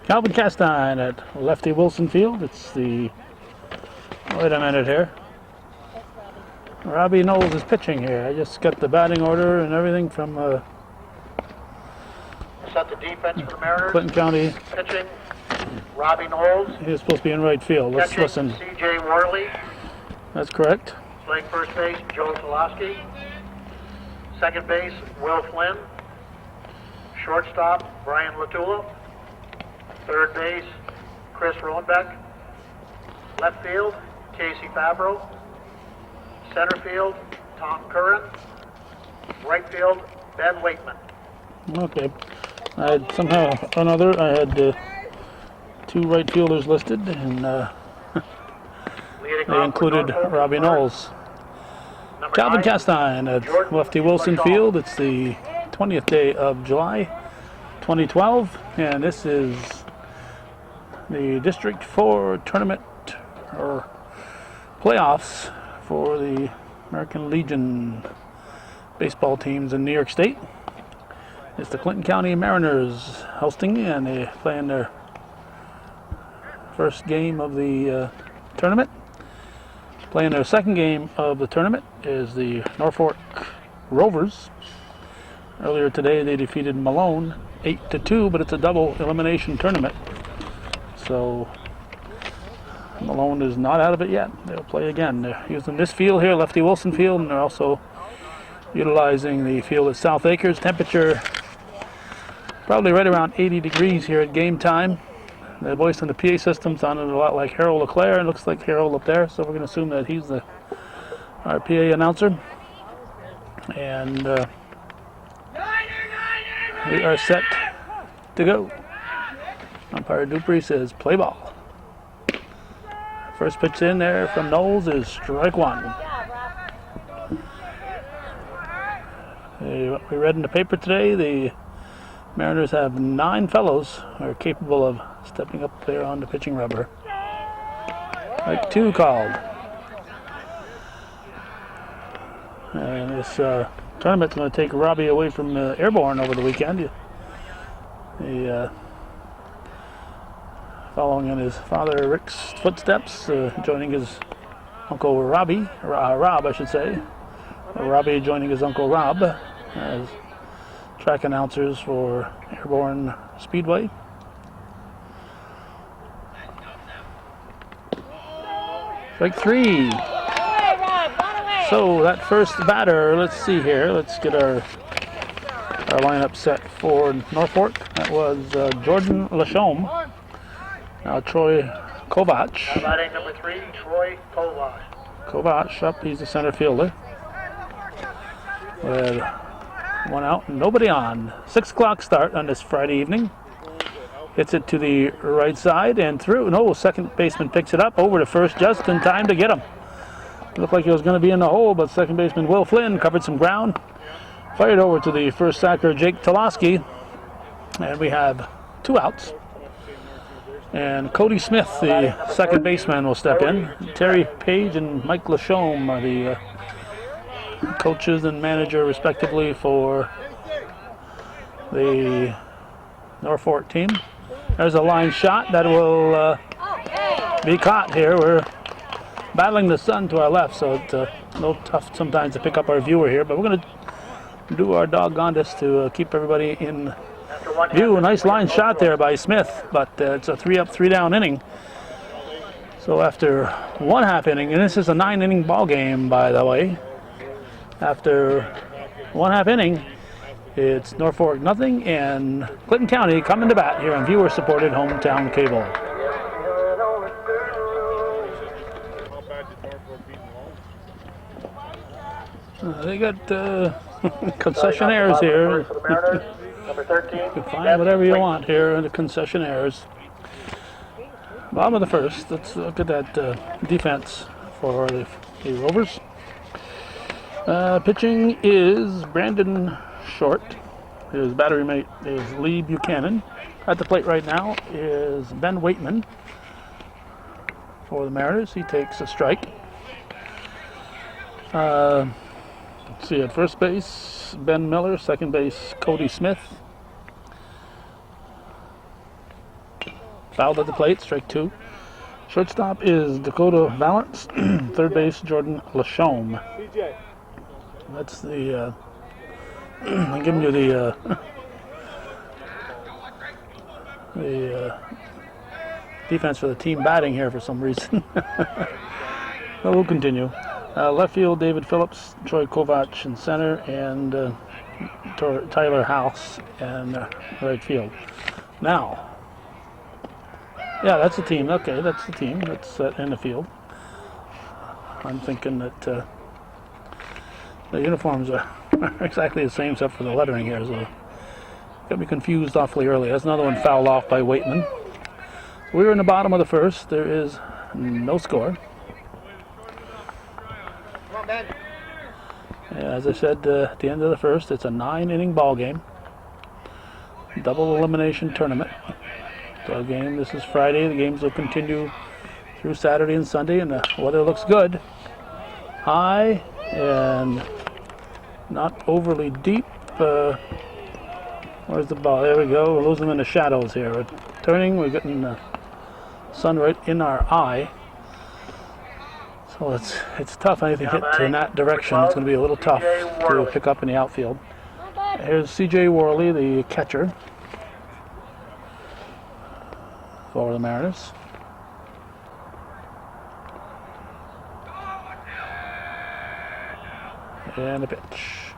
Calvin Castine at Lefty Wilson Field. It's the, wait a minute here. Robbie Knowles is pitching here. I just got the batting order and everything from set the defense for the Mariners. Clinton County. Pitching, Robbie Knowles. He's supposed to be in right field. Let's Catching, listen. C.J. Worley. That's correct. Playing first base, Joe Tolosky. Second base, Will Flynn. Shortstop, Brian Latula. Third base, Chris Roenbeck. Left field, Casey Fabro. Center field, Tom Curran. Right field, Ben Wakeman. Okay. I had somehow or another, I had two right fielders listed, and they included Robbie Knowles. Calvin Castine at Lefty Wilson Field. It's the 20th day of July, 2012, and this is the District 4 tournament or playoffs for the American Legion baseball teams in New York State. It's the Clinton County Mariners hosting, and they're playing their first game of the tournament. Playing their second game of the tournament is the Norfolk Rovers. Earlier today they defeated Malone 8-2, but it's a double elimination tournament. So Malone is not out of it yet. They'll play again. They're using this field here, Lefty Wilson Field, and they're also utilizing the field at South Acres. Temperature probably right around 80 degrees here at game time. The voice in the PA system sounded a lot like Harold LeClaire. It looks like Harold up there, so we're going to assume that he's our PA announcer. And we are set to go. Umpire Dupree says play ball. First pitch in there from Knowles is strike one. We read in the paper today the Mariners have 9 fellows who are capable of stepping up there on the pitching rubber. Strike 2 called. And this tournament's going to take Robbie away from Airborne over the weekend. Following in his father Rick's footsteps, joining his uncle Robbie, Rob I should say. Robbie joining his uncle Rob as track announcers for Airborne Speedway. Strike 3. So that first batter, let's see here. Let's get our lineup set for Norfolk. That was Jordan Lachaume. Now Troy Kovac. Batting number 3, Troy Kovac. Kovac up, he's the center fielder. With 1 out and nobody on. 6 o'clock start on this Friday evening. Hits it to the right side and through. No, second baseman picks it up over to first just in time to get him. Looked like he was going to be in the hole, but second baseman Will Flynn covered some ground. Fired over to the first sacker, Jake Tolosky. And we have 2 outs. And Cody Smith, the second baseman, will step in. Terry Page and Mike Lachaume are the coaches and manager respectively for the Norfolk team. There's a line shot that will be caught here. We're battling the sun to our left, so it's a little tough sometimes to pick up our viewer here, but we're going to do our doggondest to keep everybody in view. A nice line shot there by Smith, but it's a 3-up, 3-down inning. So after 1/2 inning, and this is a 9-inning ball game, by the way. After 1/2 inning, it's Norfolk nothing, and Clinton County coming to bat here on viewer-supported hometown cable. They got concessionaires here. Number 13. You can find whatever you want here in the concessionaires. Bottom of the first. Let's look at that defense for the Rovers. Pitching is Brandon Short. His battery mate is Lee Buchanan. At the plate right now is Ben Wakeman for the Mariners. He takes a strike. Let's see, at first base, Ben Miller. Second base, Cody Smith. Fouled at the plate, strike 2. Shortstop is Dakota Valance. Third base, Jordan Lachaume. That's the, I'm giving you the defense for the team batting here for some reason. But we'll continue. Left field, David Phillips, Troy Kovac in center, and Tyler House in right field. Now, yeah, that's the team. Okay, that's the team that's in the field. I'm thinking that the uniforms are exactly the same except for the lettering here, so got me confused awfully early. That's another one fouled off by Waitman. We're in the bottom of the first. There is no score. As I said at the end of the first, it's a 9-inning ball game. Double elimination tournament. So game, this is Friday. The games will continue through Saturday and Sunday, and the weather looks good. High and not overly deep. Where's the ball? There we go. We're losing in the shadows here. We're turning. We're getting the sun right in our eye. So it's tough. Anything hit in that direction, it's going to be a little tough to pick up in the outfield. Here's C.J. Worley, the catcher for the Mariners. And the pitch.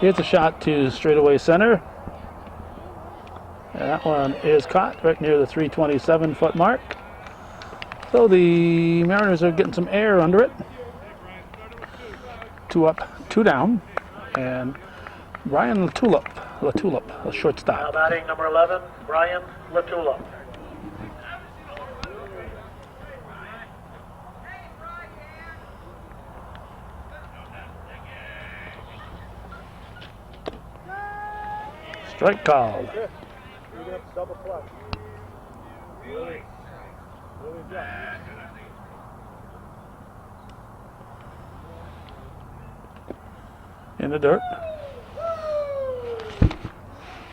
Here's a shot to straightaway center. And that one is caught right near the 327-foot mark. So the Mariners are getting some air under it. 2 up, 2 down. And Brian Latulip, a shortstop. Now batting number 11, Brian Latulip. Strike called. In the dirt.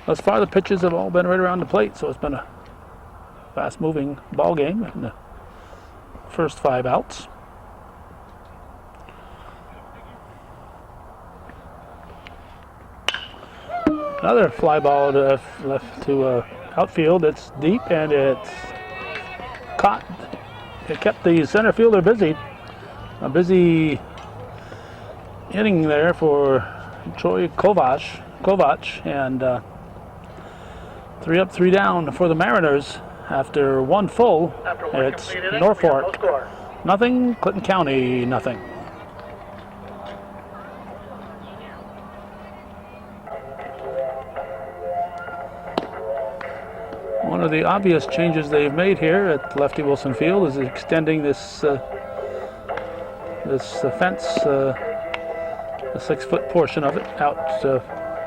Thus far, the pitches have all been right around the plate, so it's been a fast-moving ball game in the first 5 outs. Another fly ball left to outfield. It's deep and it's caught. It kept the center fielder busy. A busy inning there for Troy Kovac, and 3 up, 3 down for the Mariners after 1 full. It's Norfolk nothing, Clinton County nothing. One of the obvious changes they've made here at Lefty Wilson Field is extending this fence, the 6-foot portion of it, out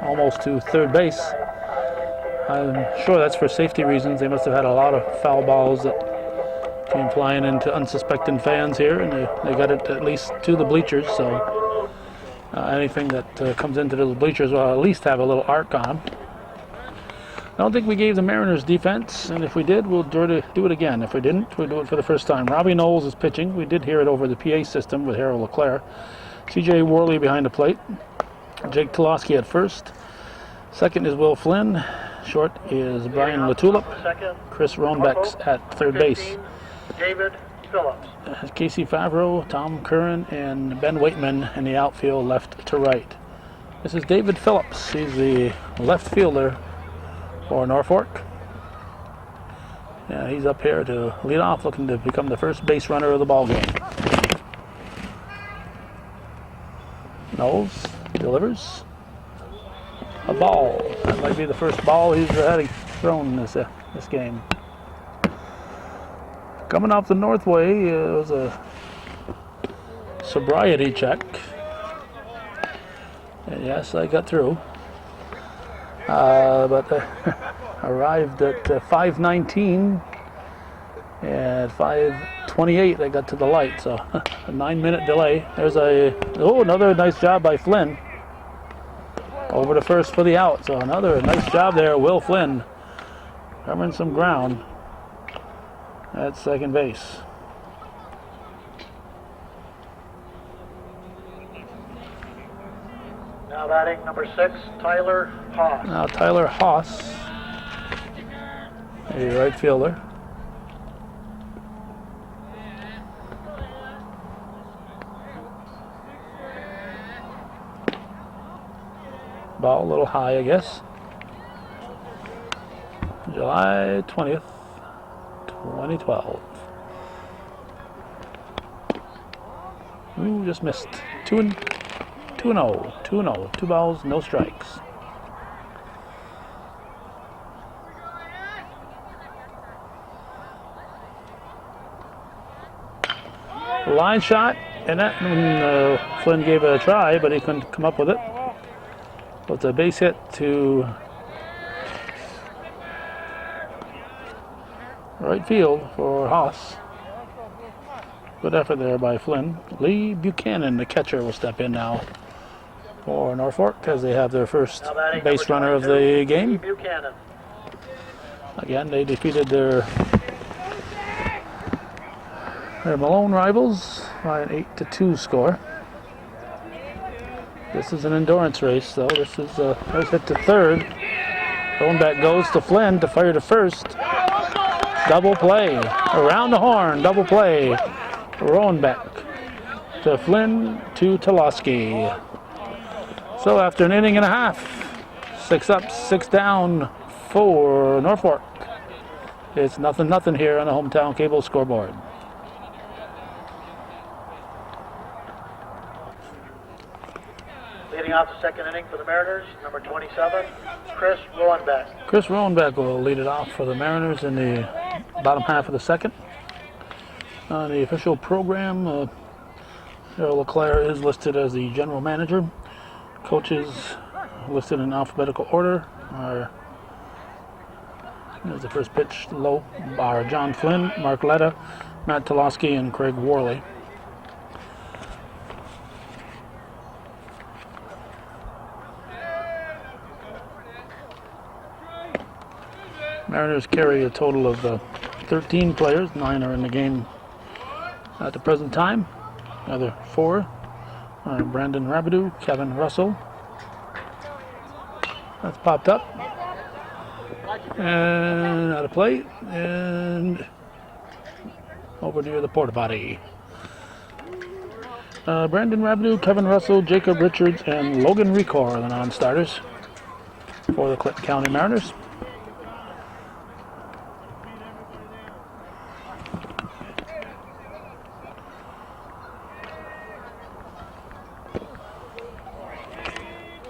almost to third base. I'm sure that's for safety reasons. They must have had a lot of foul balls that came flying into unsuspecting fans here, and they got it at least to the bleachers. So anything that comes into the bleachers will at least have a little arc on them. I don't think we gave the Mariners defense, and if we did, we'll do it again. If we didn't, we'll do it for the first time. Robbie Knowles is pitching. We did hear it over the PA system with Harold LeClaire. C.J. Worley behind the plate. Jake Tolosky at first. Second is Will Flynn. Short is Brian Latulip. Chris Rohnbeck's at third base. David Phillips. Casey Favreau, Tom Curran, and Ben Waitman in the outfield, left to right. This is David Phillips. He's the left fielder for Norfolk. Yeah, he's up here to lead off, looking to become the first base runner of the ball game. Knowles delivers a ball. That might be the first ball he's had thrown this game. Coming off the Northway, it was a sobriety check. And yes, I got through. But arrived at 5:19, and 5:28 I got to the light, so a 9-minute delay. There's another nice job by Flynn over to first for the out. So another nice job there, Will Flynn, covering some ground. at second base. Now batting number 6, Tyler Haas. Now Tyler Haas, a right fielder. Ball a little high, I guess. July 20th, 2012. Ooh, just missed. 2-0. 2-0. 2 balls, no strikes. Line shot, and that Flynn gave it a try, but he couldn't come up with it. So it's a base hit to right field for Haas. Good effort there by Flynn. Lee Buchanan, the catcher, will step in now for Norfolk as they have their first base runner of the game. Lee Buchanan. Again, they defeated their Malone rivals by an 8-2 score. This is an endurance race, though. This is a first hit to third. Going back goes to Flynn to fire to first. Double play. Around the horn, double play. Rolling back to Flynn to Toloski. So after an inning and a half, 6 up, 6 down for Norfolk. It's 0-0 here on the hometown cable scoreboard. Leading off the second inning for the Mariners, number 27, Chris Rowenbeck. Chris Rowenbeck will lead it off for the Mariners in the bottom half of the second. On the official program, Harold LeClaire is listed as the general manager. Coaches listed in alphabetical order are, as the first pitch low, are John Flynn, Mark Letta, Matt Toloski, and Craig Worley. Mariners carry a total of 13 players. 9 are in the game at the present time. The other 4 are Brandon Rabideau, Kevin Russell. That's popped up. And out of play. And over near the porta potty. Brandon Rabideau, Kevin Russell, Jacob Richards, and Logan Recor are the non-starters for the Clinton County Mariners.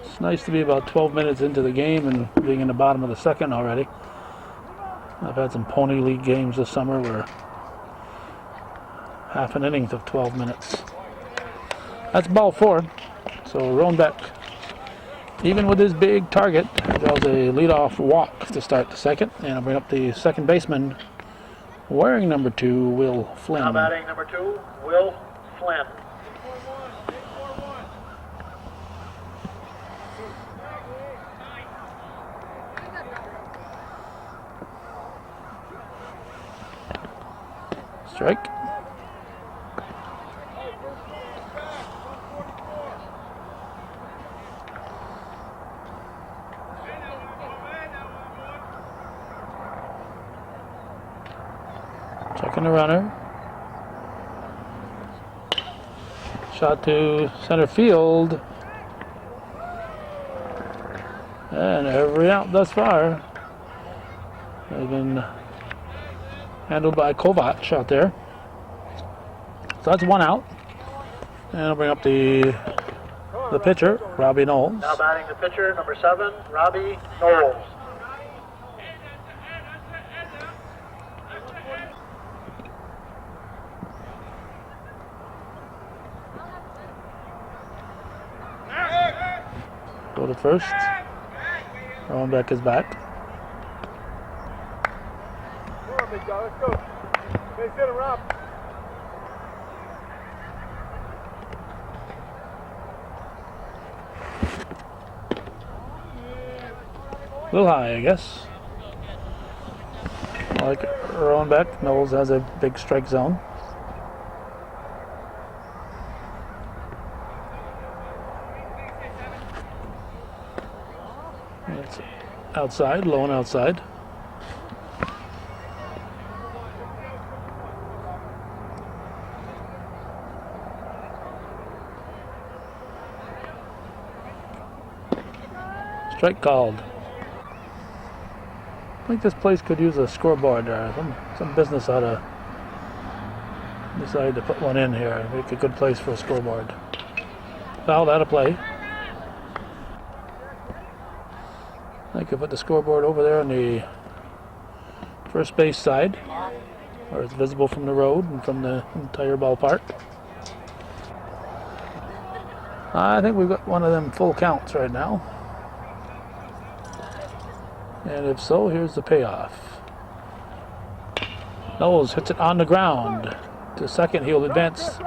It's nice to be about 12 minutes into the game and being in the bottom of the second already. I've had some Pony League games this summer where half an inning took 12 minutes. That's ball 4. So Rowenbeck, even with his big target, draws a leadoff walk to start the second. And I'll bring up the second baseman wearing number 2, Will Flynn. Now batting number 2, Will Flynn. Strike. Checking the runner. Shot to center field. And every out thus far has been handled by Kovac out there. So that's 1 out. And I'll bring up the pitcher, Robbie Knowles. Now batting the pitcher, number 7, Robbie Knowles. Go to first. Rowenbeck is back. Let's go. Base hit him, Rob. A little high, I guess. Like Rowanbeck. Knowles has a big strike zone. It's outside, low and outside. Strike called. I think this place could use a scoreboard there. Some business ought to decide to put one in here. Make a good place for a scoreboard. Foul, that'll play. I could put the scoreboard over there on the first base side, where it's visible from the road and from the entire ballpark. I think we've got one of them full counts right now. And if so, here's the payoff. Knowles hits it on the ground. To second, he'll advance.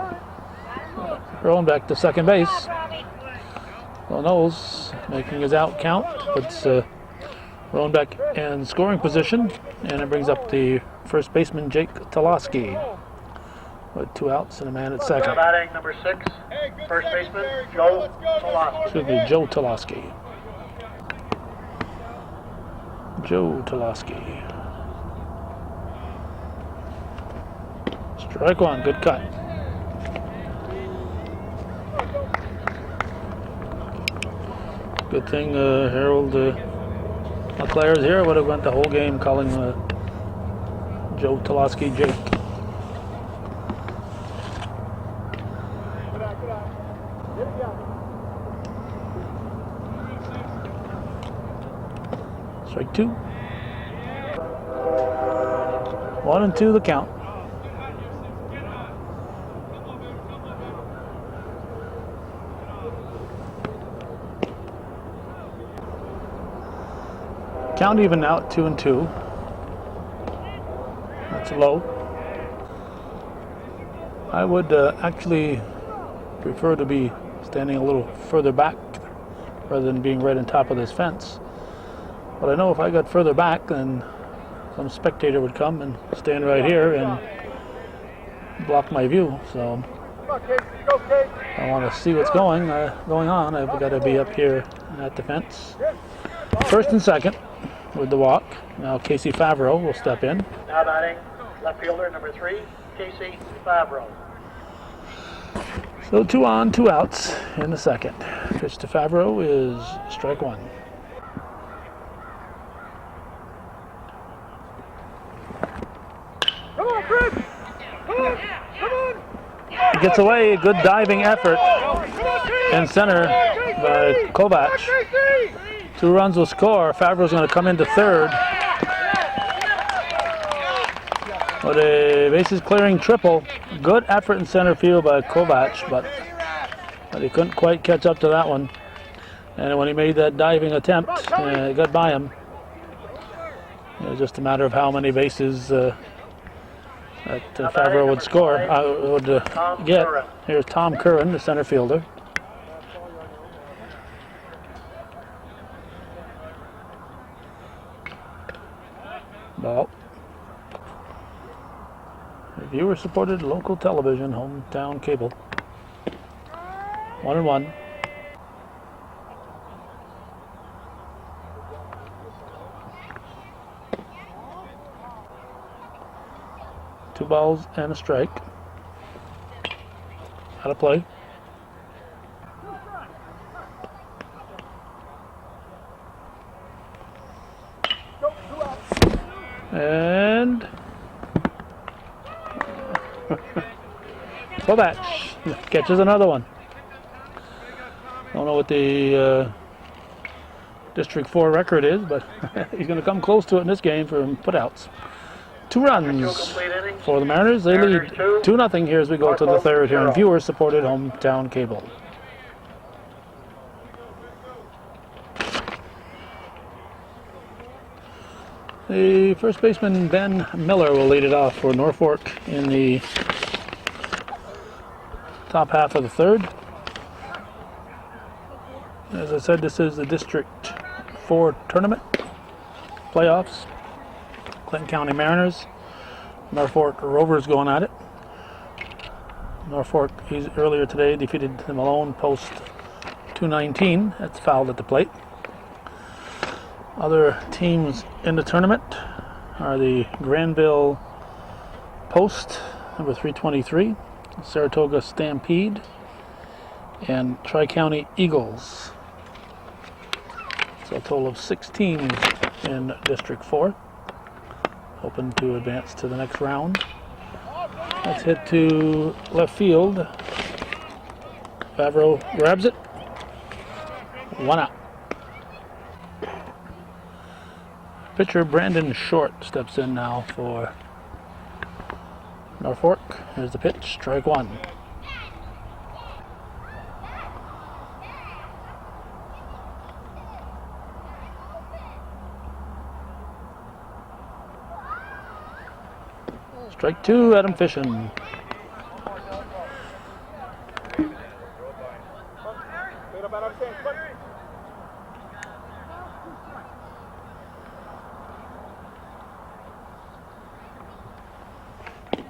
Rowanbeck to second base. Well, Knowles making his out count. Puts Rowanbeck in scoring position. And it brings up the first baseman, Jake Toloski, with 2 outs and a man at second. Batting number 6, first baseman, Joe Toloski. Should be Joe Toloski. Joe Toloski. Strike one, good cut. Good thing Harold LeClaire is here. Would have went the whole game calling Joe Toloski Jake. Strike 2. 1 and 2 the count. Count even now at 2 and 2. That's low. I would actually prefer to be standing a little further back rather than being right on top of this fence. But I know if I got further back, then some spectator would come and stand right here and block my view. So I want to see what's going on. I've got to be up here at the fence. First and second with the walk. Now Casey Favreau will step in. Now batting left fielder number 3, Casey Favreau. So 2 on, 2 outs in the second. Pitch to Favreau is strike 1. Come on, Chris! Come on! Come on! He gets away, good diving effort in center by Kovac. 2 runs will score. Favreau's going to come into third. With a bases clearing triple. Good effort in center field by Kovac, but he couldn't quite catch up to that one. And when he made that diving attempt, it got by him. It was just a matter of how many bases that Favreau would score, get. Here's Tom Curran, the center fielder. Ball. Viewer-supported local television, hometown cable. 1 and 1. Two balls and a strike. Out of play. And Kovac catches another one. Don't know what the District 4 record is, but he's going to come close to it in this game for putouts. 2 runs for the Mariners. They lead 2-0 here as we go to the third here on viewer-supported hometown cable. The first baseman, Ben Miller, will lead it off for Norfolk in the top half of the third. As I said, this is the District 4 tournament playoffs. Clinton County Mariners Norfolk Rovers going at it. Norfolk earlier today defeated the Malone post 219. That's fouled at the plate. Other teams in the tournament are the Granville Post, number 323, Saratoga Stampede, and Tri-County Eagles. So a total of 6 teams in District 4, hoping to advance to the next round. Let's hit to left field. Favreau grabs it. 1 out. Pitcher Brandon Short steps in now for Norfolk. Here's the pitch, strike 1. Strike 2, Adam Fishin.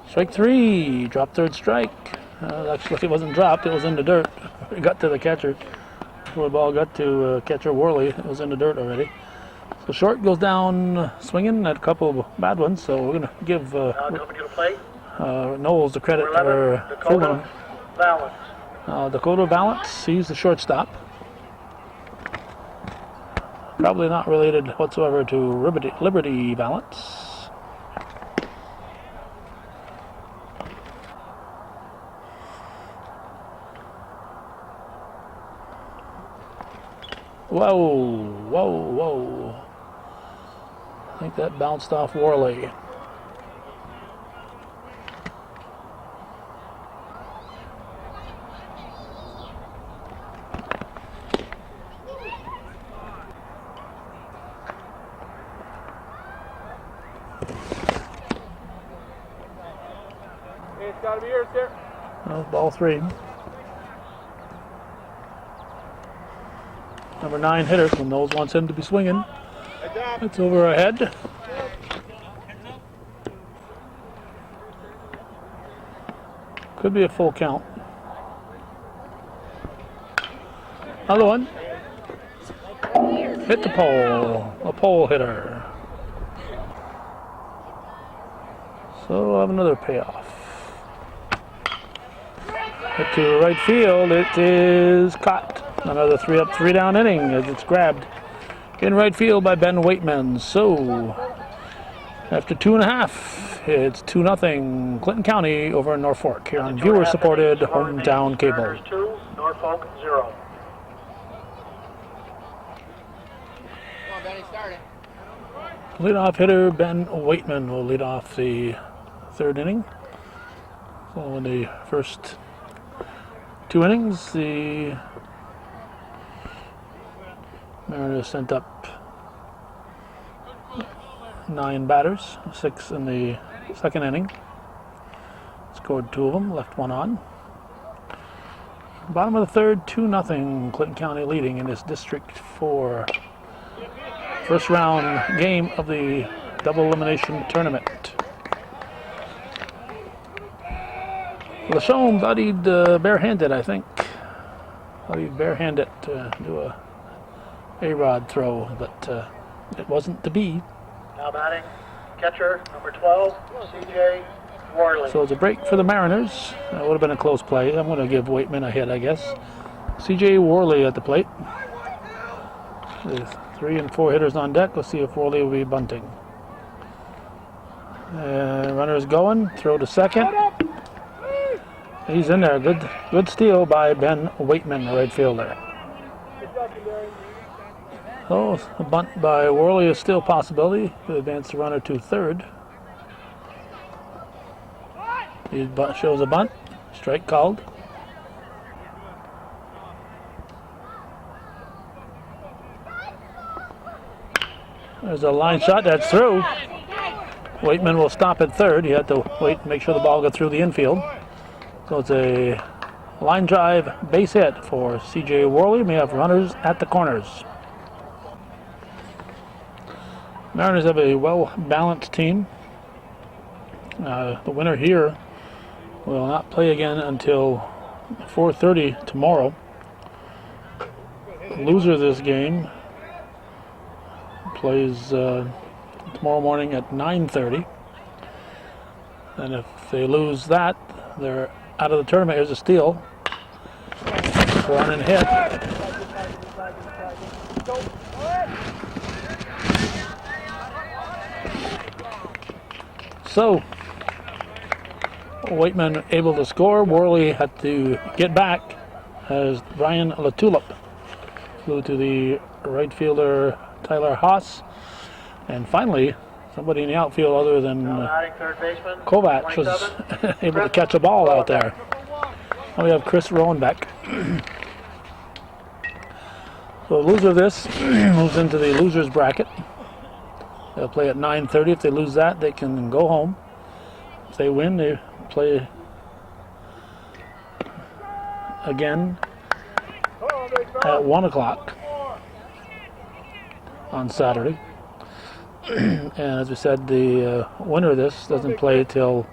Strike 3, drop third strike. Actually, it wasn't dropped, it was in the dirt. It got to the catcher. Before the ball got to catcher Worley, it was in the dirt already. So Short goes down swinging at a couple of bad ones, so we're going to give Knowles the credit for fooling him. Dakota Balance, he's the shortstop. Probably not related whatsoever to Liberty Balance. Whoa. I think that bounced off Worley. Hey, it's gotta be yours, sir. Well, ball 3. Number 9 hitter, when Knowles wants him to be swinging. It's over ahead. Could be a full count. Another one. Hit the pole. A pole hitter. So we'll have another payoff. Hit to right field. It is caught. Another 3-up, 3-down inning as it's grabbed in right field by Ben Waitman. So after 2.5, it's 2-0 Clinton County over Norfolk here on viewer-supported hometown cable. 2, Norfolk 0. Come on, Benny, start it. Leadoff hitter Ben Waitman will lead off the 3rd inning. So in the first 2 innings, the Mariners sent up 9 batters, 6 in the 2nd inning. Scored 2 of them, left 1 on. Bottom of the 3rd, 2-0 Clinton County leading in this District 4 first round game of the double elimination tournament. Lachon thought barehanded, I think. Thought he'd barehanded to do a A-Rod throw, but it wasn't to be. Now batting, catcher number 12, C.J. Worley. So it's a break for the Mariners. That would have been a close play. I'm going to give Waitman a hit, I guess. C.J. Worley at the plate. There's 3 and 4 hitters on deck. Let's see if Worley will be bunting. Runner's going. Throw to second. He's in there. Good steal by Ben Waitman, right fielder. So a bunt by Worley is still a possibility to advance the runner to 3rd. He shows a bunt. Strike called. There's a line shot. That's through. Waitman will stop at 3rd. He had to wait and make sure the ball got through the infield. So it's a line drive base hit for C.J. Worley. We have runners at the corners. Mariners have a well-balanced team. The winner here will not play again until 4:30 tomorrow. The loser of this game plays tomorrow morning at 9:30. And if they lose that, they're out of the tournament. Here's a steal. Run and hit. So, Whiteman able to score. Worley had to get back as Brian Latulip flew to the right fielder Tyler Haas. And finally, somebody in the outfield other than Kovac was able to catch a ball out there. Now we have Chris Rowenbeck. So the loser of this moves into the loser's bracket. They'll play at 9:30. If they lose that, they can go home. If they win, they play again at 1 o'clock on Saturday. And as we said, the winner of this doesn't play till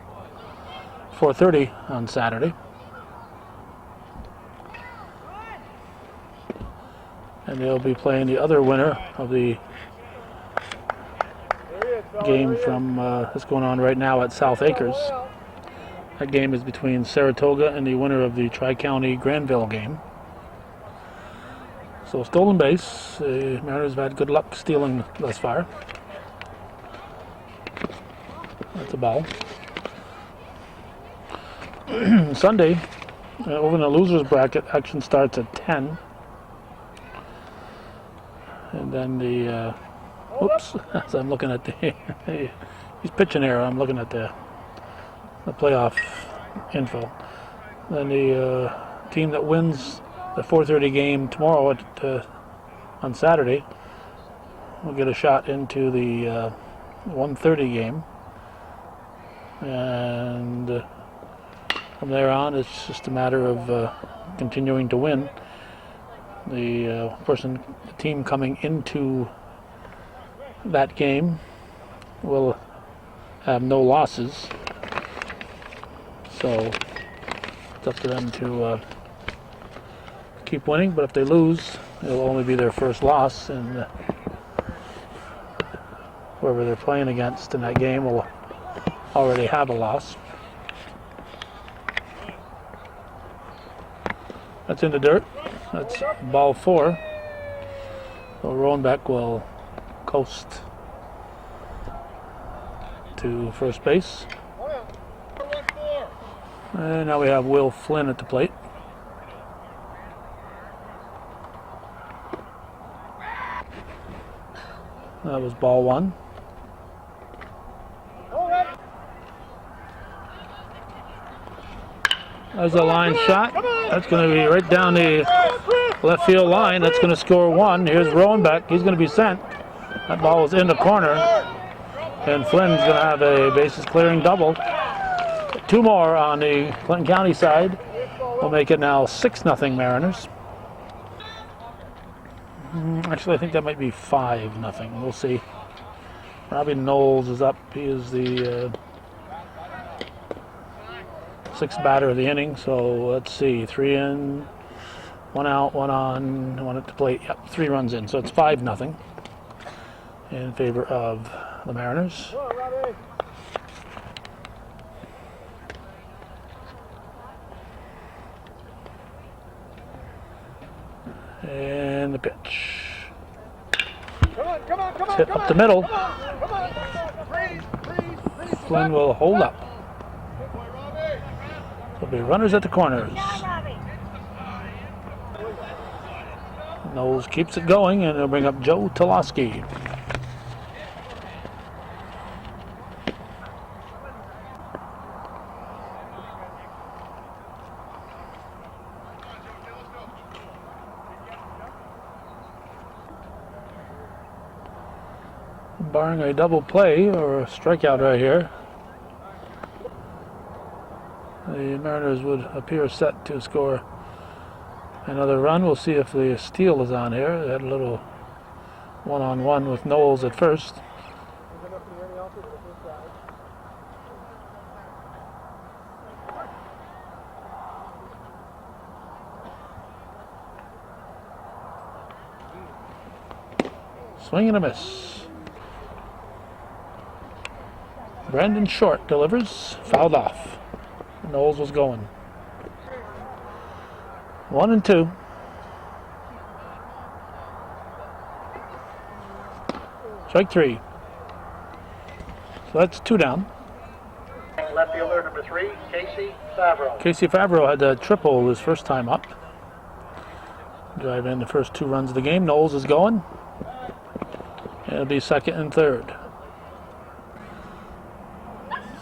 4:30 on Saturday. And they'll be playing the other winner of the game from that's going on right now at South Acres. That game is between Saratoga and the winner of the Tri-County Granville game. So stolen base. The Mariners have had good luck stealing thus far. That's a ball. Sunday, over in the loser's bracket, action starts at 10. And then the, oops, as I'm looking at the, he's pitching here, I'm looking at the playoff info. Then the team that wins the 4:30 game tomorrow on Saturday will get a shot into the 1:30 game. And from there on, it's just a matter of continuing to win. The team coming into that game will have no losses, so it's up to them to keep winning. But if they lose, it'll only be their first loss, and whoever they're playing against in that game will already have a loss. That's in the dirt. That's ball 4. So Rowenbeck will coast to first base. And now we have Will Flynn at the plate. That was ball 1. There's a line shot. That's going to be right down the left field line. That's going to score 1. Here's Rowenbeck. He's going to be sent. That ball is in the corner. And Flynn's going to have a bases clearing double. 2 more on the Clinton County side. We'll make it now 6-0 Mariners. Actually, I think that might be 5-0. We'll see. Robbie Knowles is up. He is the 6th batter of the inning. So let's see. 3 in, 1 out, 1 on, 1 at the plate. Yep, 3 runs in. So it's 5-0 in favor of the Mariners. And the pitch. It's hit up the middle. Flynn will hold up. There'll be runners at the corners. Knowles keeps it going, and he'll bring up Joe Toloski. Barring a double play or a strikeout right here, the Mariners would appear set to score another run. We'll see if the steal is on here. They had a little one-on-one with Knowles at first. Swing and a miss. Brandon Short delivers. Fouled off. Knowles was going. 1-2. Strike 3. So that's 2 down. Left fielder number 3, Casey Favreau. Casey Favreau had a triple his first time up. Drive in the first 2 runs of the game. Knowles is going. It'll be second and third.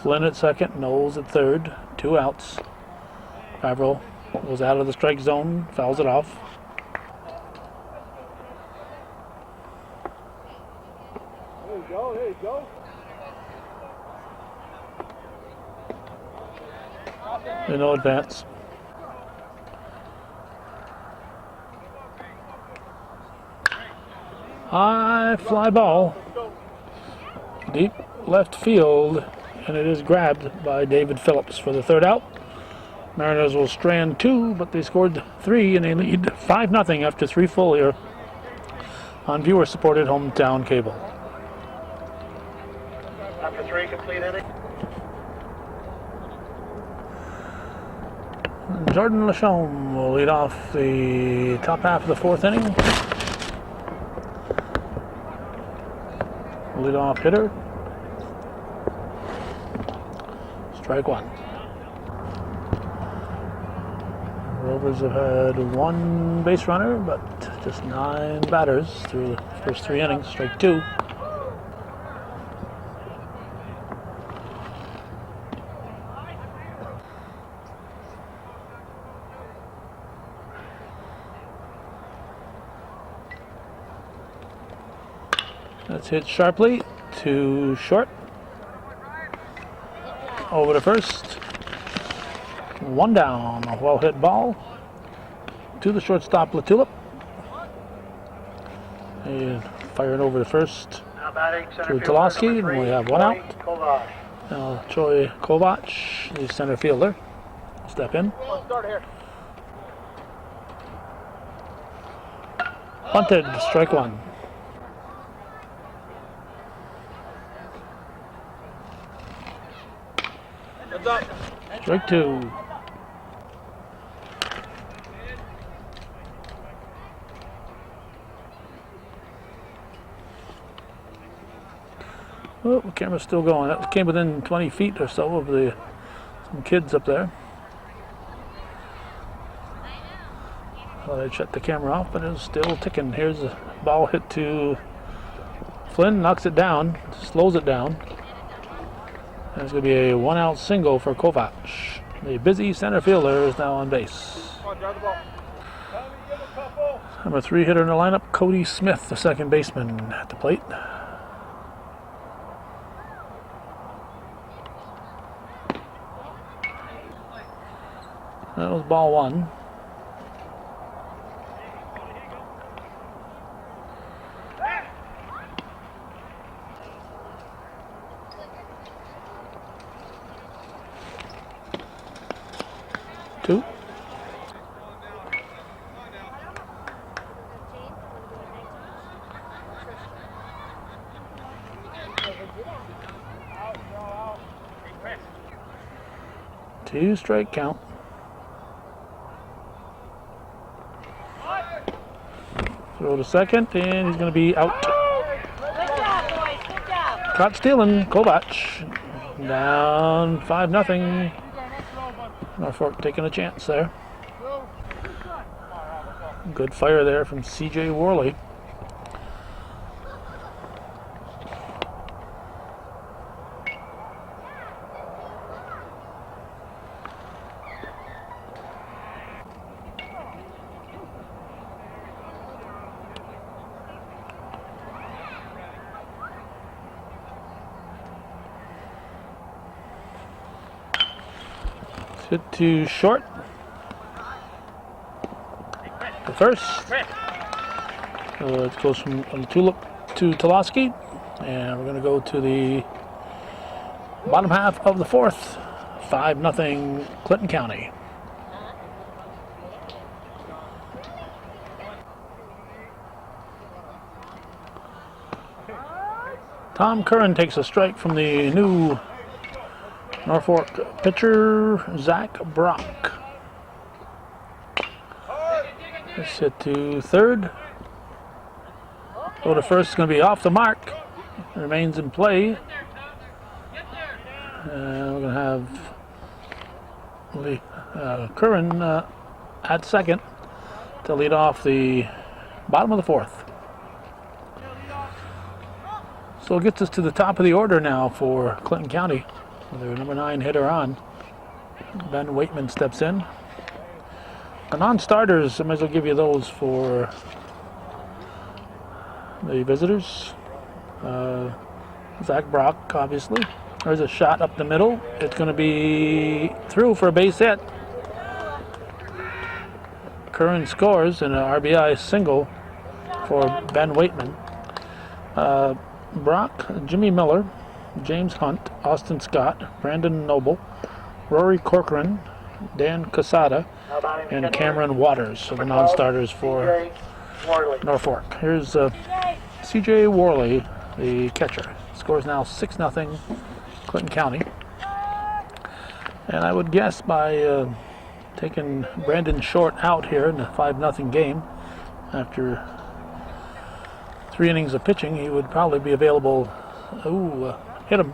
Flynn at second, Knowles at third. 2 outs. Favreau goes out of the strike zone, fouls it off. There you go, there you go. No advance. High fly ball. Deep left field, and it is grabbed by David Phillips for the third out. Mariners will strand 2, but they scored 3, and they lead 5-0 after 3 full here on viewer-supported hometown cable. After 3 complete innings. Jordan Lachaume will lead off the top half of the 4th inning. Lead-off hitter. Strike 1. Rovers have had 1 base runner, but just 9 batters through the first 3 innings. Strike 2. That's hit sharply to short. Over to first. 1 down. A well hit ball to the shortstop Latulip. And firing over to first Now batting to center fielder Tulaski, number and we 3, have 1 out. Kovac. Now Troy Kovac, the center fielder, will step in. Come on, start here. Bunted, strike 1. Heads up. Strike 2. Oh, the camera's still going. That came within 20 feet or so of some kids up there. Thought I'd shut the camera off, but it was still ticking. Here's a ball hit to Flynn, knocks it down, slows it down. And it's going to be a 1-out single for Kovac. The busy center fielder is now on base. Come on, drive the ball. Tommy, give a couple. Number 3 hitter in the lineup, Cody Smith, the second baseman at the plate. That was ball 1. Two. Two strike count. Throw to second, and he's going to be out. Good job, boys. Good job. Caught stealing, Kovac. Down 5-0. Norfolk taking a chance there. Good fire there from C.J. Worley. Hit to short. The first. It goes from Tulip to Tulaski. And we're going to go to the bottom half of the 4th. 5-0 Clinton County. Tom Curran takes a strike from the new Norfolk pitcher, Zach Brock. Let's hit to third. Go to first is going to be off the mark. Remains in play. And we're going to have Curran at second to lead off the bottom of the fourth. So it gets us to the top of the order now for Clinton County. With their number 9 hitter on. Ben Waitman steps in. The non-starters, I might as well give you those for the visitors. Zach Brock, obviously. There's a shot up the middle. It's going to be through for a base hit. Curran scores in an RBI single for Ben Waitman. Brock, Jimmy Miller, James Hunt, Austin Scott, Brandon Noble, Rory Corcoran, Dan Casada, and Cameron Waters. So the non-starters for Norfolk. Here's C.J. Worley, the catcher. Scores now 6-0 Clinton County. And I would guess by taking Brandon Short out here in the 5-0 game, after 3 innings of pitching, he would probably be available. Hit him.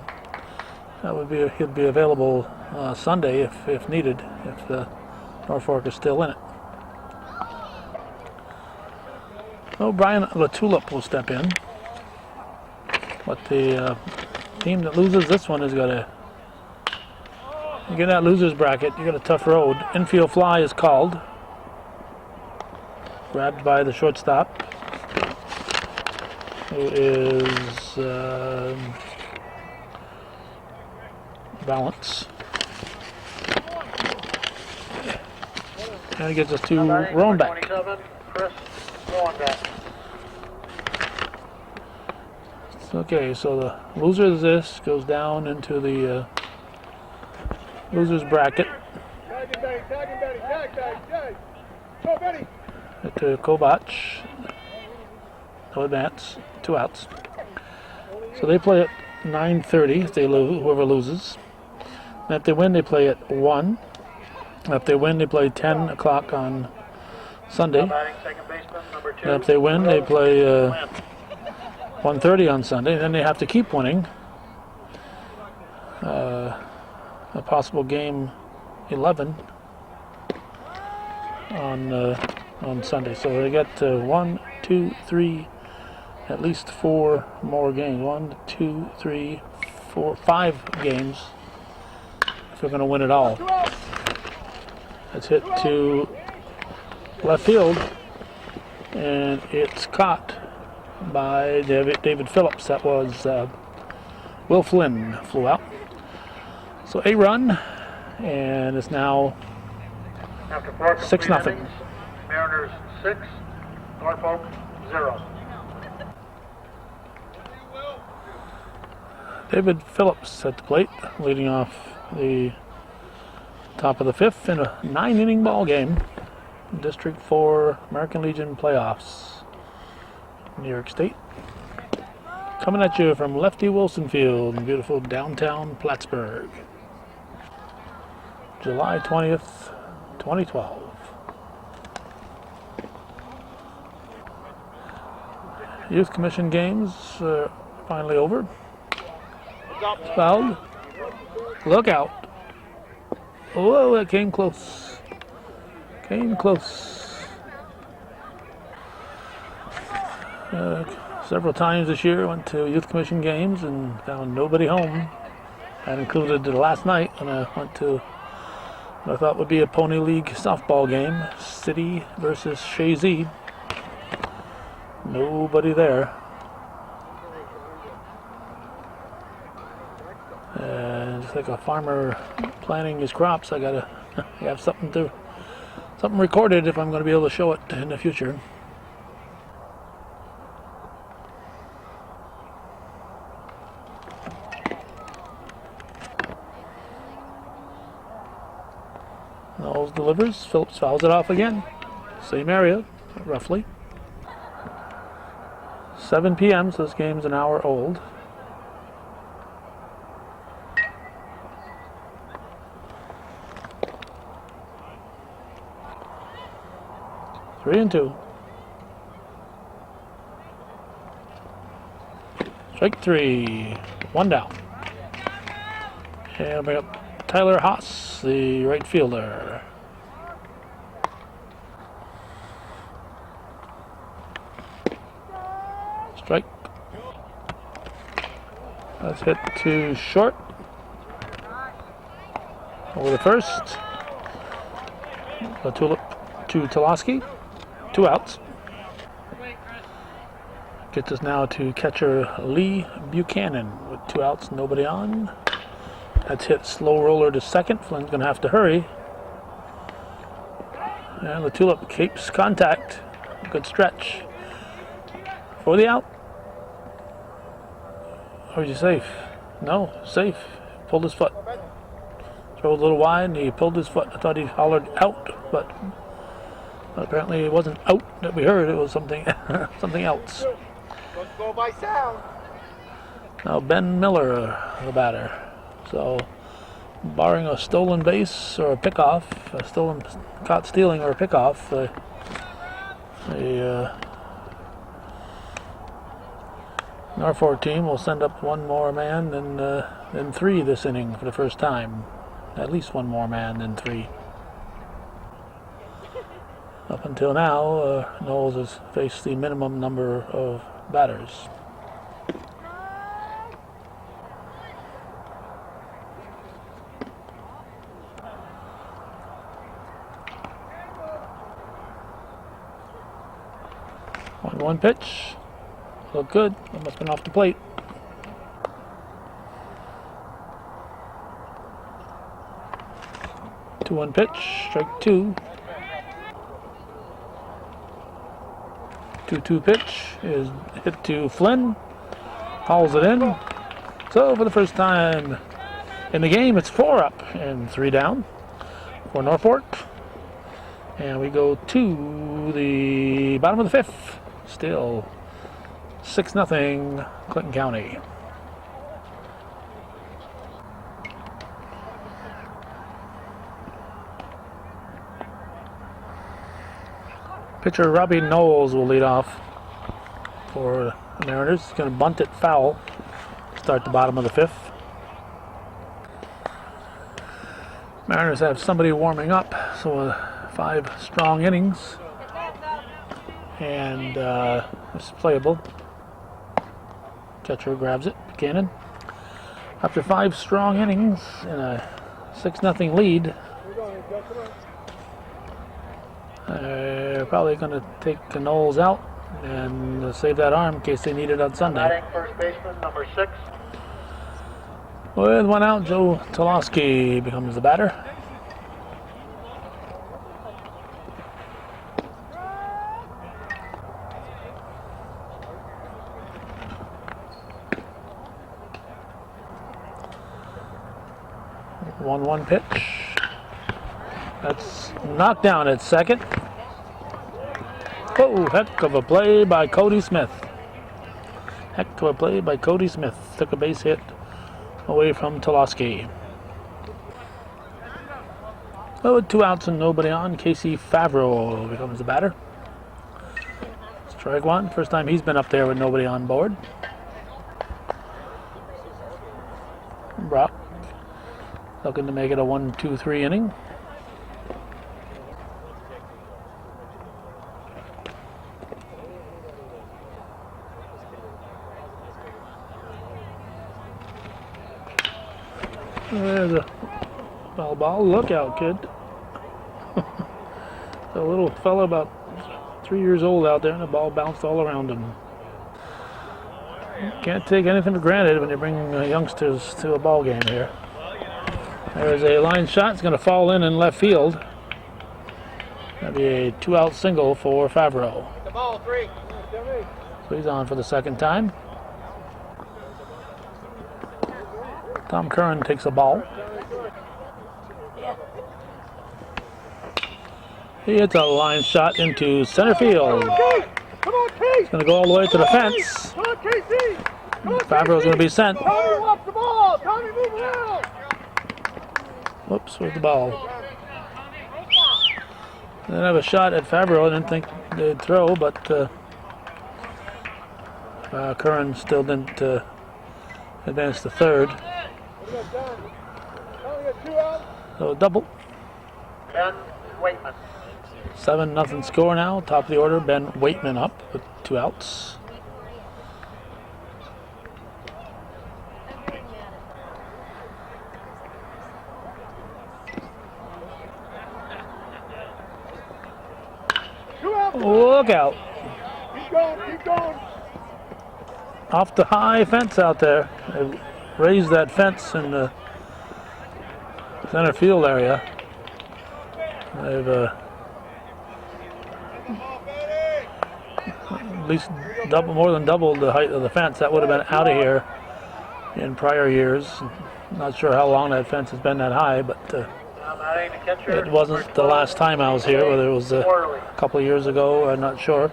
He'd be available Sunday if needed, if the Norfolk is still in it. So Brian LaTulip will step in. But the team that loses this one is going to get that loser's bracket. You got a tough road. Infield fly is called. Grabbed by the shortstop, who is Balance. And it gets us to Roanback. Okay, so the loser of this goes down into the loser's bracket. Tag him, Betty. Tag. Go, Betty. To Kovac. No advance. 2 outs. So they play at 9:30 if they lose, whoever loses. And if they win, they play at 1. If they win, they play 10 o'clock on Sunday. And if they win, they play 1:30 on Sunday. Then they have to keep winning. A possible game 11 on Sunday. So they got 1, 2, 3, at least 4 more games. 1, 2, 3, 4, 5 games if they're going to win it all. It's hit to left field, and it's caught by David Phillips. That was Will Flynn flew out. So a run, and it's now 6-0. Mariners 6, Norfolk 0. David Phillips at the plate, leading off the top of the 5th in a 9-inning ball game. District 4 American Legion playoffs. New York State. Coming at you from Lefty Wilson Field in beautiful downtown Plattsburgh. July 20th, 2012. Youth Commission games are finally over. Fouled. Look out. Whoa, that came close. Several times this year went to Youth Commission games and found nobody home. That included the last night when I went to what I thought would be a Pony League softball game. City versus Shazy. Nobody there. And just like a farmer planting his crops, I gotta have something recorded if I'm going to be able to show it in the future. Knowles delivers. Phillips fouls it off again. Same area, roughly. 7 p.m., so this game's an hour old. 3-2. Strike 3. 1 down. And I'll bring up Tyler Haas, the right fielder. Strike. That's hit to short. Over the first. A tulip to Toloski. 2 outs. Gets us now to catcher Lee Buchanan with 2 outs, nobody on. That's hit slow roller to second. Flynn's going to have to hurry. And the tulip keeps contact. Good stretch. For the out. Or is he safe? No, safe. Pulled his foot. Throw a little wide and he pulled his foot. I thought he hollered out, but apparently it wasn't out that we heard. It was something something else. Let's go by sound. Now Ben Miller, the batter. So, barring a stolen base or a pickoff, caught stealing or a pickoff, the Norfolk team will send up one more man than 3 this inning for the first time. At least one more man than 3. Up until now, Knowles has faced the minimum number of batters. One pitch. Look good. That must have been off the plate. Two-one pitch. Strike 2. 2-2 pitch is hit to Flynn. Hauls it in. So for the first time in the game, it's 4 up and 3 down for Norfolk. And we go to the bottom of the 5th. Still 6-0 Clinton County. Pitcher Robbie Knowles will lead off for the Mariners. He's going to bunt it foul. Start the bottom of the 5th. Mariners have somebody warming up, so 5 strong innings. And it's playable. Catcher grabs it. Buchanan. After 5 strong innings and a 6-0 lead, they're probably going to take the Knowles out and save that arm in case they need it on Sunday. First baseman, number 6. With 1 out, Joe Toloski becomes the batter. One pitch. That's knocked down at second. Oh, heck of a play by Cody Smith. Heck of a play by Cody Smith. Took a base hit away from Toloski. Well, with 2 outs and nobody on, Casey Favreau becomes the batter. Strike 1. First time he's been up there with nobody on board. Brock looking to make it a 1-2-3 inning. There's a foul ball. Look out, kid. A little fella about 3 years old out there, and the ball bounced all around him. Can't take anything for granted when you bring youngsters to a ball game here. There's a line shot. It's going to fall in left field. That'll be a 2-out single for Favreau. The ball, 3. So he's on for the second time. Tom Curran takes a ball. He hits a line shot into center field. Come on, Casey. It's going to go all the way to the fence. Come on, Casey. Favreau's going to be sent. Tommy, walk the ball. Tommy, move around. Whoops, where's the ball? They didn't have a shot at Fabro. I didn't think they'd throw, but Curran still didn't advance to third. So double. Ben Waitman. 7-0 score now. Top of the order. Ben Waitman up with 2 outs. Look out. Keep going, keep going. Off the high fence out there. They raised that fence in the center field area. They've at least more than doubled the height of the fence. That would have been out of here in prior years. Not sure how long that fence has been that high, but it wasn't the last time I was here, whether it was a couple of years ago, I'm not sure.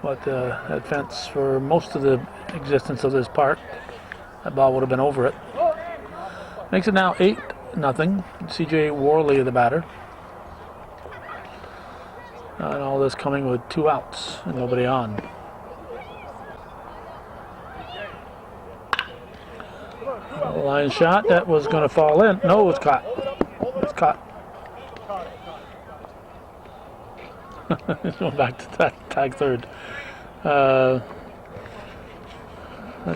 But that fence, for most of the existence of this park, that ball would have been over it. Makes it now 8-0. CJ Worley, the batter. And all this coming with 2 outs and nobody on. Line shot, that was going to fall in. No, it's caught. It's caught. Going back to tag third. That's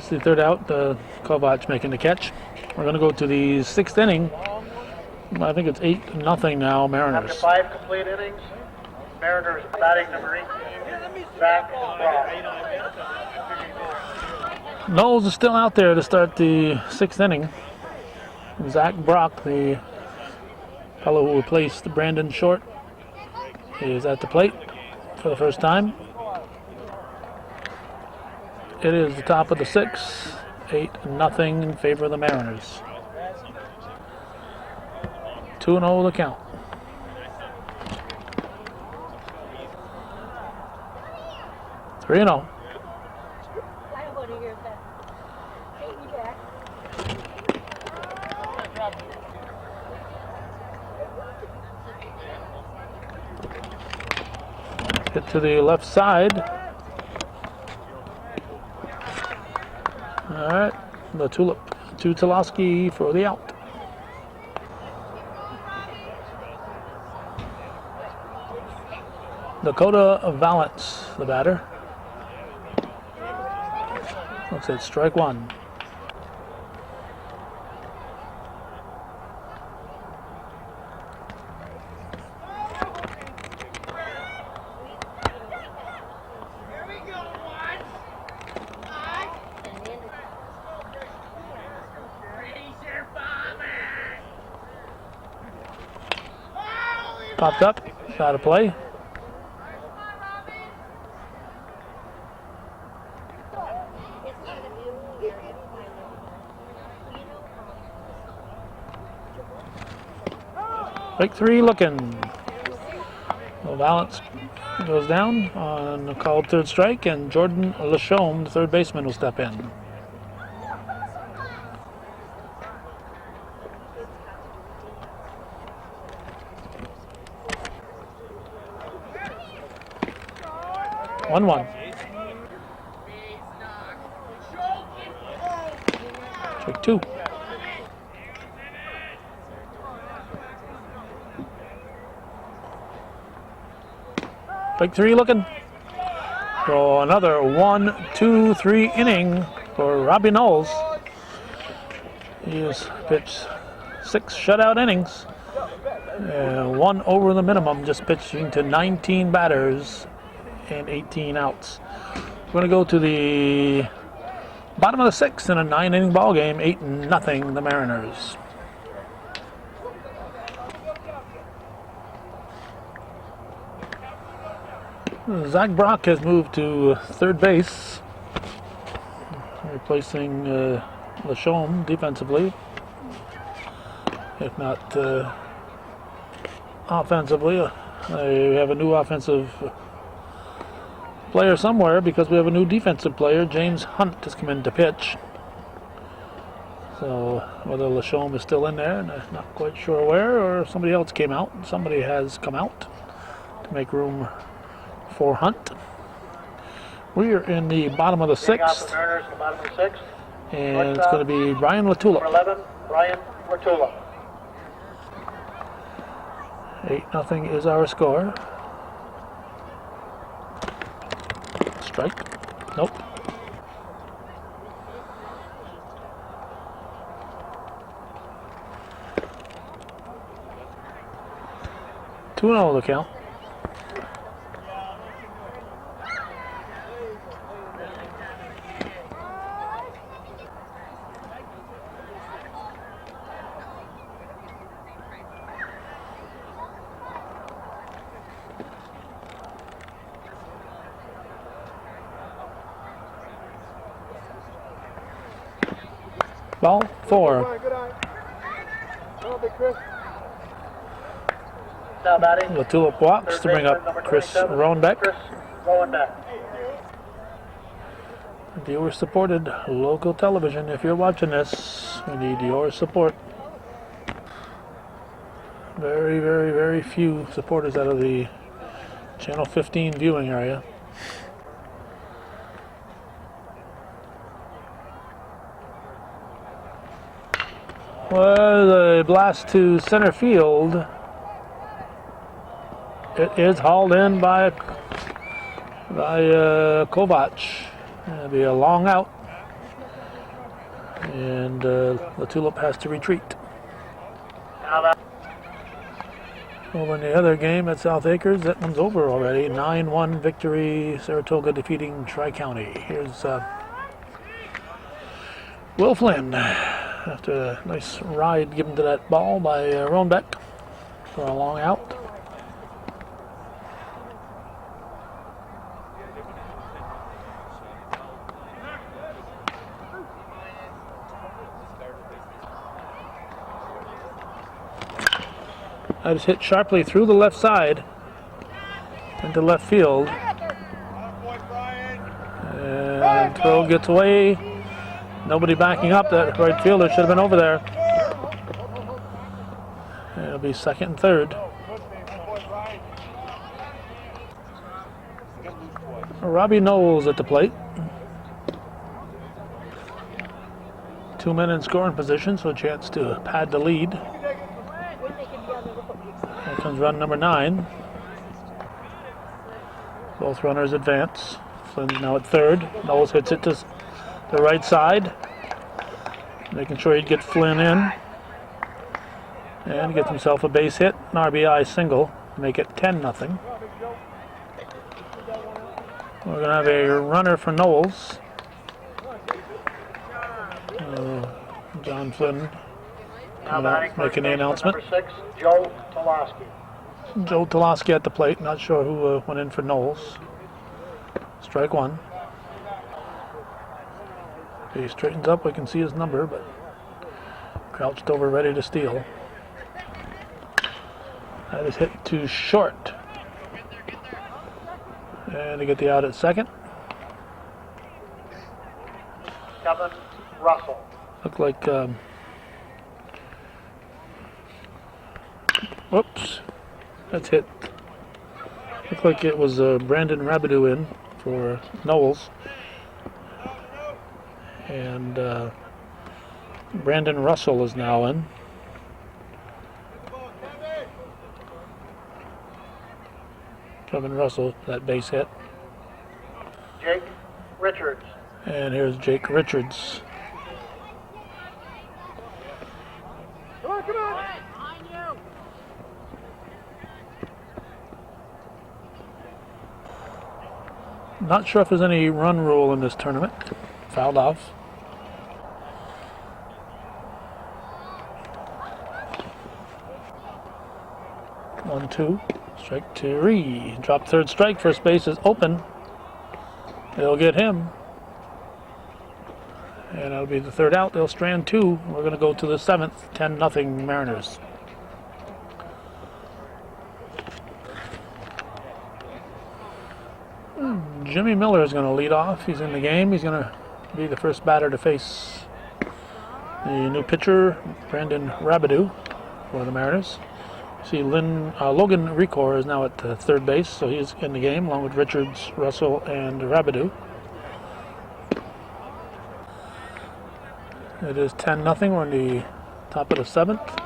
the third out. Kovac making the catch. We're going to go to the 6th inning. I think it's 8-0 now, Mariners. After 5 complete innings, Mariners batting number 18, Zach Brock. Knowles is still out there to start the 6th inning. Zach Brock, the fellow who replaced Brandon Short, is at the plate for the first time. It is the top of the 6th, 8-0 in favor of the Mariners. 2-0 the count. Three and 0. Hit to the left side. All right, the tulip to Tulowski for the out. Dakota Valance, the batter. Looks like strike 1. Popped up, out of play. Strike 3 looking. Well, Valance goes down on a called third strike, and Jordan Lachaume, the third baseman, will step in. One. Strike 2. Strike 3 looking. So another 1, 2, 3 inning for Robbie Knowles. He has pitched 6 shutout innings. 1 over the minimum, just pitching to 19 batters and 18 outs. We're going to go to the bottom of the 6th in a 9-inning ball game, 8-0 the Mariners. Zach Brock has moved to third base, replacing Lachaume defensively, if not offensively. We have a new offensive player somewhere because we have a new defensive player. James Hunt has come in to pitch. So whether Lachaume is still in there, and I'm not quite sure where, or somebody else came out. Somebody has come out to make room for Hunt. We are in the bottom of the Leading off the sixth, Mariners, the bottom of the sixth. and it's going to be Brian Number Latula. 11, Brian Wartula. 8-0 is our score. Strike. Nope. Two and 0 the count. Ball 4. Good eye. Come on, Big Chris. Now batting. Latula walks to bring up Chris Roanbeck. Chris Roanbeck. Viewer supported local television. If you're watching this, we need your support. Very, very, very few supporters out of the Channel 15 viewing area. Well, a blast to center field. It is hauled in by Kovac. It'll be a long out, and the Tulip has to retreat. Now that Over in the other game at South Acres, that one's over already. 9-1 victory, Saratoga defeating Tri-County. Here's Will Flynn after a nice ride given to that ball by Roanbeck for a long out. That is hit sharply through the left side into left field. And throw gets away. Nobody backing up. That right fielder should have been over there. It'll be second and third. Robbie Knowles at the plate. 2 men in scoring position, so a chance to pad the lead. Here comes run number 9. Both runners advance. Flynn's now at third. Knowles hits it to the right side, making sure he'd get Flynn in, and gets himself a base hit, an RBI single, make it 10-0. We're going to have a runner for Knowles. John Flynn coming out, making the announcement. Number 6, Joe Toloski. Joe Toloski at the plate. Not sure who went in for Knowles. Strike one. He straightens up. We can see his number, but crouched over, ready to steal. That is hit too short. And to get the out at second. Kevin Russell. Looked like, whoops, that's hit. Looked like it was Brandon Rabideau in for Knowles. And Brandon Russell is now in. Kevin Russell, that base hit. Jake Richards. And here's Jake Richards. Come on, come on. Not sure if there's any run rule in this tournament. Fouled off. One, two. Strike three. Drop third strike. First base is open. They'll get him. And that'll be the third out. They'll strand two. We're going to go to the seventh. 10-0 Mariners. Jimmy Miller is going to lead off. He's in the game. He's going to be the first batter to face The new pitcher, Brandon Rabideau, for the Mariners. See, Logan Recor is now at third base, so he's in the game along with Richards, Russell, and Rabideau. It is 10-0. We're in the top of the 7th.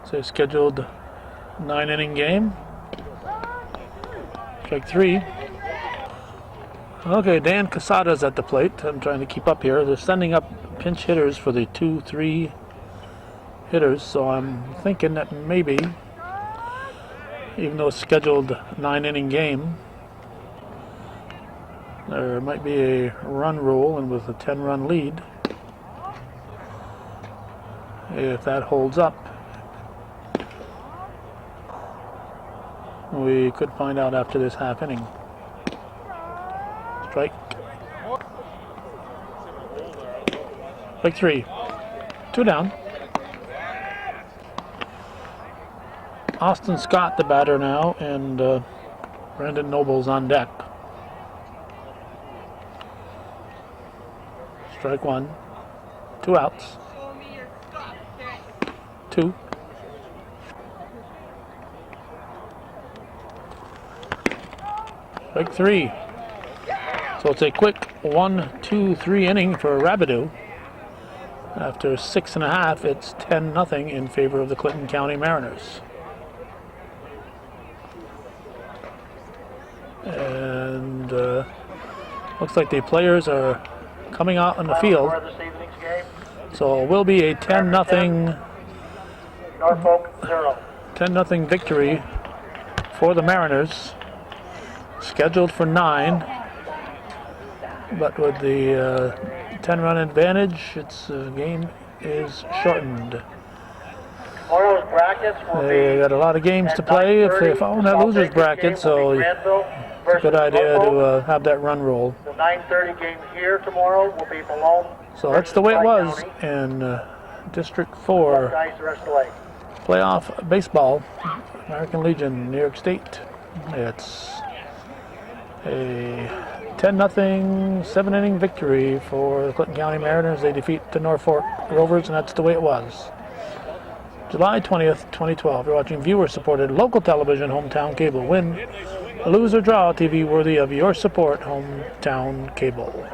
It's a scheduled 9-inning game. Strike 3. Okay, Dan Casada's at the plate. I'm trying to keep up here. They're sending up pinch hitters for the 2-3 hitters, so I'm thinking that maybe, even though it's scheduled 9-inning game, there might be a run rule, and with a 10-run lead, if that holds up, we could find out after this half inning. Strike. Strike 3. 2 down. Austin Scott, the batter now, and Brandon Noble's on deck. Strike 1. 2 outs. 2. Strike 3. So it's a quick 1-2-3 inning for Rabideau. After 6.5, it's 10-0 in favor of the Clinton County Mariners. And looks like the players are coming out on the field. So it will be a 10-0 Norfolk 0. 10-0 victory for the Mariners. Scheduled for 9. But with the 10-run advantage, its game is shortened. Tomorrow's brackets will They got a lot of games to play if they fall in that loser's bracket, so it's a good idea to have that run roll. The 9:30 game here tomorrow will be Malone. So that's the way it was in District 4 Guys, the rest of the way. playoff baseball, American Legion, New York State. It's a 10-0 7-inning victory for the Clinton County Mariners. They defeat the Norfolk Rovers, and that's the way it was. July 20th, 2012. You're watching viewer-supported local television, hometown cable. Win, lose or draw, TV worthy of your support, hometown cable.